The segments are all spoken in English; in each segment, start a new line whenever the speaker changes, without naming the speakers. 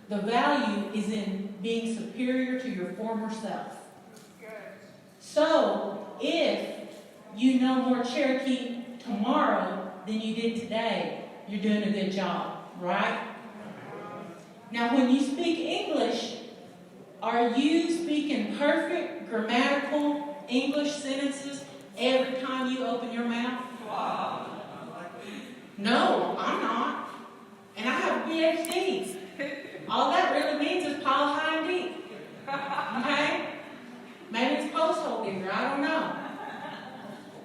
The value is in being superior to your former self. So, if you know more Cherokee tomorrow than you did today, you're doing a good job, right? Now, when you speak English, are you speaking perfect grammatical English sentences every time you open your mouth? No, I'm not. And I have a PhD. All that really means is pile high and deep. Okay? Maybe it's post-hole digger, I don't know.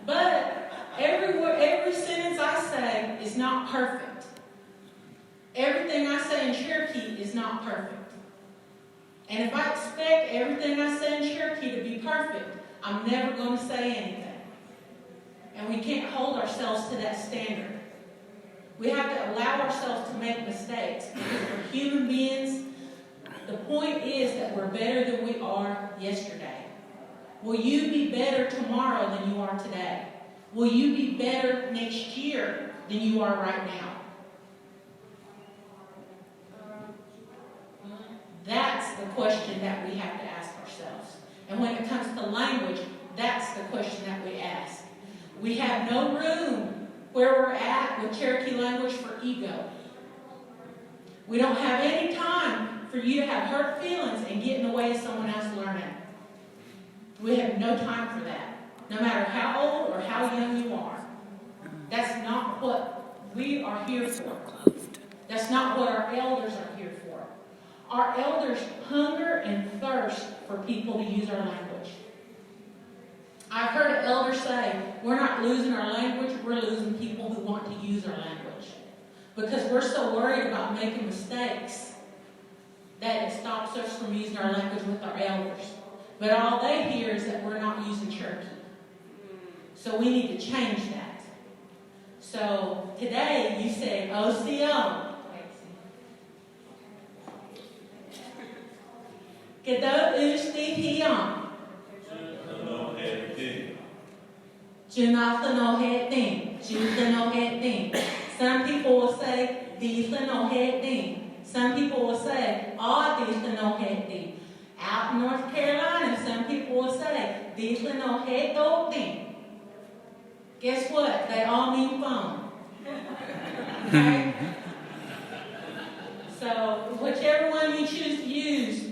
But every sentence I say is not perfect. Everything I say in Cherokee is not perfect. And if I expect everything I say in Cherokee to be perfect, I'm never going to say anything. And we can't hold ourselves to that standard. We have to allow ourselves to make mistakes because we're human beings. The point is that we're better than we are yesterday. Will you be better tomorrow than you are today? Will you be better next year than you are right now? That's the question that we have to ask ourselves. And when it comes to language, that's the question that we ask. We have no room where we're at with Cherokee language for ego. We don't have any time for you to have hurt feelings and get in the way of someone else learning. We have no time for that, no matter how old or how young you are. That's not what we are here for. That's not what our elders are here for. Our elders hunger and thirst for people to use our language. I've heard an elder say, we're not losing our language, we're losing people who want to use our language. Because we're so worried about making mistakes that it stops us from using our language with our elders. But all they hear is that we're not using Cherokee. So we need to change that. So today you say, OCO. Kedo usti hiyon. Some people will say, some people will say, out in North Carolina, some people will say, guess what? They all mean phone. Okay? So, whichever one you choose to use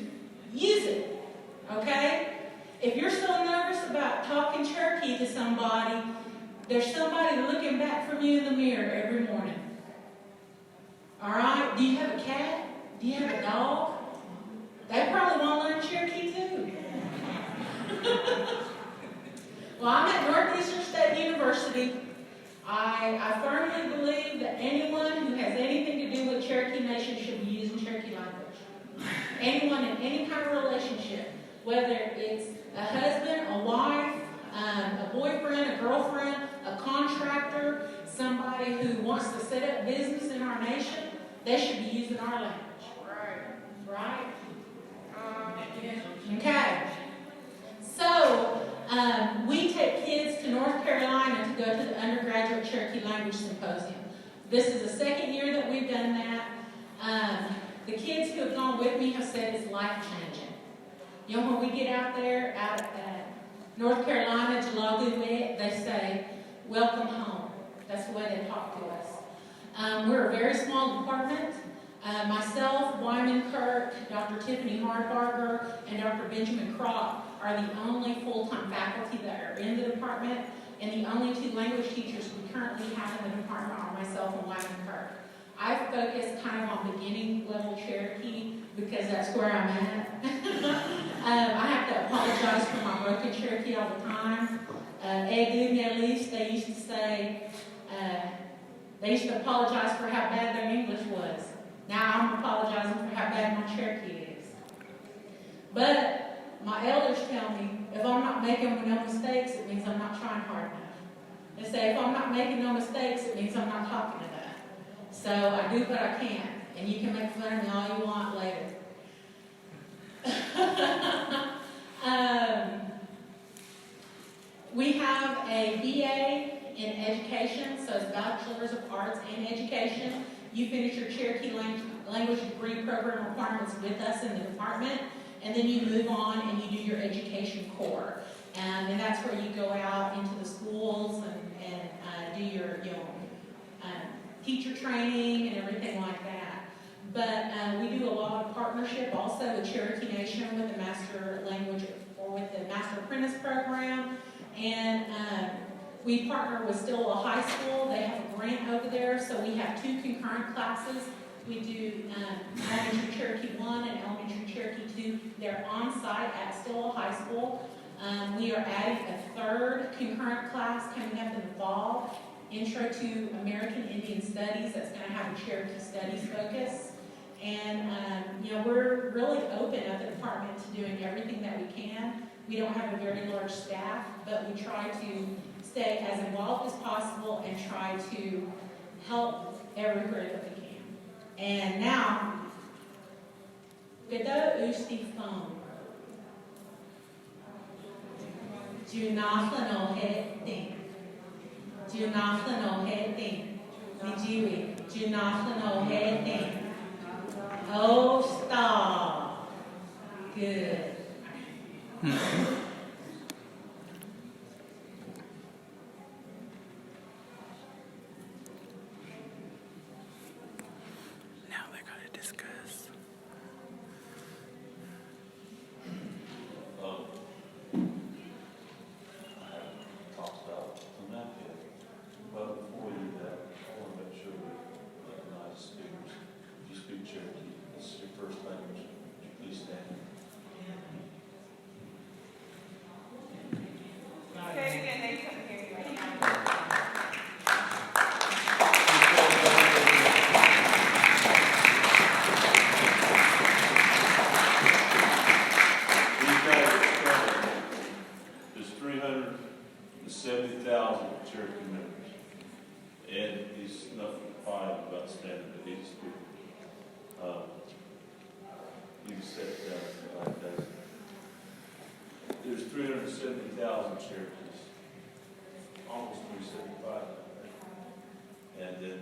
it. Okay? If you're so nervous about talking Cherokee to somebody, there's somebody looking back from you in the mirror every morning. All right? Do you have a cat? Do you have a dog? They probably want to learn Cherokee too. Well, I'm at Northeastern State University. I firmly believe that anyone who has anything to do with Cherokee Nation should be using Cherokee language. Anyone in any kind of relationship, whether it's a husband, a wife, a boyfriend, a girlfriend, a contractor, somebody who wants to set up business in our nation, they should be using our language. Right? Okay. So, we take kids to North Carolina to go to the Undergraduate Cherokee Language Symposium. This is the second year that we've done that. The kids who have gone with me have said it's life-changing. You know, when we get out there, out at North Carolina, Jalagoo, they say, welcome home. That's the way they talk to us. We're a very small department. Myself, Wyman Kirk, Dr. Tiffany Hardbarger, and Dr. Benjamin Crock are the only full-time faculty that are in the department, and the only two language teachers we currently have in the department are myself and Wyman Kirk. I focus kind of on beginning level Cherokee because that's where I'm at. I have to apologize for my broken Cherokee all the time. At least they used to say, they used to apologize for how bad their English was. Now I'm apologizing for how bad my Cherokee is. But my elders tell me, if I'm not making no mistakes, it means I'm not trying hard enough. They say, if I'm not making no mistakes, it means I'm not talking enough. So I do what I can, and you can make fun of me all you want later. We have a BA in education, so it's Bachelor's of Arts in Education. You finish your Cherokee language degree program requirements with us in the department, and then you move on and you do your education core. And that's where you go out into the schools and do your teacher training and everything like that. But we do a lot of partnership also with Cherokee Nation with the Master Language or with the Master Apprentice program. And we partner with Stillwell High School. They have a grant over there, so we have 2 concurrent classes. We do Elementary Cherokee 1 and Elementary Cherokee 2. They're on site at Stillwell High School. We are adding a 3rd concurrent class coming up in the fall, Intro to American Indian Studies. That's going to have a Cherokee Studies focus. And, we're really open at the department to doing everything that we can. We don't have a very large staff, but we try to stay as involved as possible and try to help everywhere that we can. And now, Gada Ustifon. Junaflano head thing. Junaflano head thing. Nijiwi. Junaflano head thing. Oh, stop. Good.
There's 370,000 Cherokees, almost 375. And then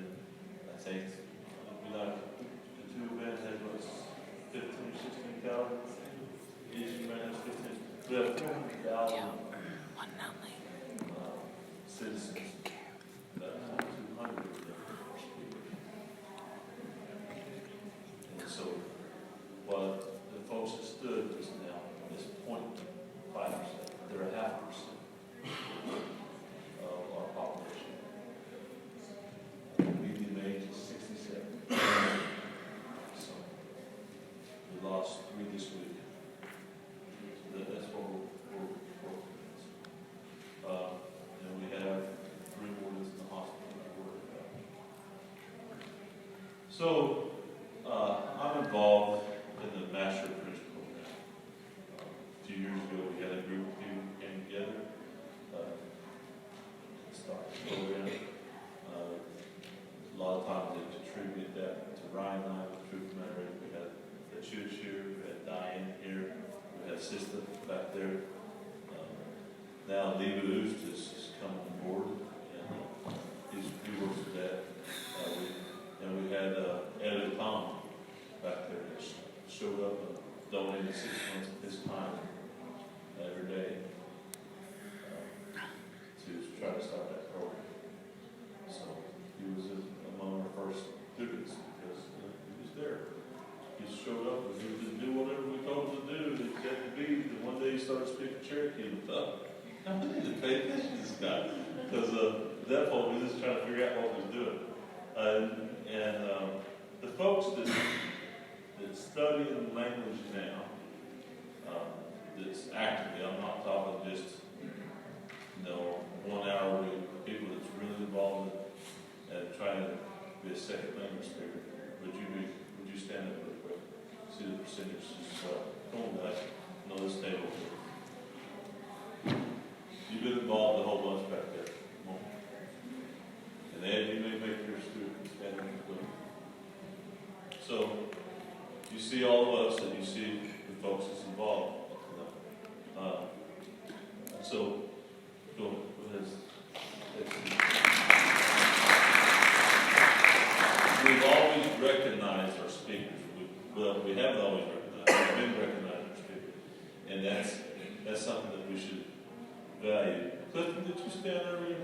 I think the 2 events had what, 15 or 16,000? Each event has 15. We have 400,000 citizens. That's 200 of them. And so, while the folks that stood just now, this 0.5%, they're a 0.5% of our population. Median age is 67. So, we lost 3 this week. So that's what we're and we have 3 more in the hospital to worry about. So, I'm involved in the Master Apprentice program. 2 years ago, we had a group of people who came together to start the program. A lot of times they contributed that to Ryan and I with Troop Commander. We had the Chooch here, we had Diane here, we had Sister back there. Now Leva Ustis has come on board, and he works with that. And we had Elliot Tom back there that showed up and donated 6 months of his time every day to try to start that program. So he was among our first students because he was there. He showed up and he would just do whatever we told him to do. He said to be. And one day he started speaking Cherokee and thought, I need to pay attention to this guy. Because at that point we were just trying to figure out what he was doing. The folks that study the language now, that's actively, I'm not talking just 1 hour a week, people that's really involved in trying to be a second language speaker. Would you stand up real quick? See the percentages. Come on guys, know this table. You've been involved a whole bunch back there. Come on. And Ed, you may make your students stand up real quick. So, you see all of us and you see the folks that's involved. So, go ahead. We've always recognized our speakers. Well, we haven't always recognized, we've been recognized, and that's something that we should value. Clifton, did you stay on earlier?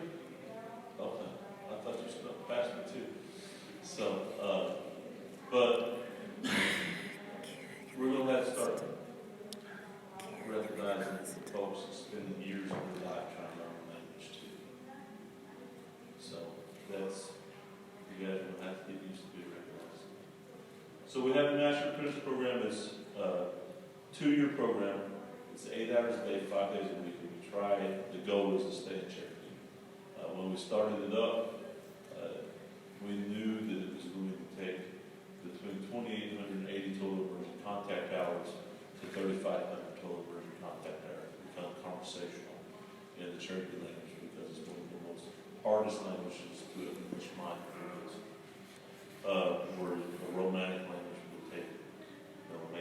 Okay, I thought you spoke past me too. So, but we're gonna have to start recognizing folks that spend years of their life trying to learn language too. So that's, you guys will have to get used to being recognized. So we have the National Apprentice Program. It's a 2-year program. It's 8 hours a day, 5 days a week. And we try, the goal is to stay in Cherokee. When we started it up, we knew that it was going to take between 2,800 and 8,200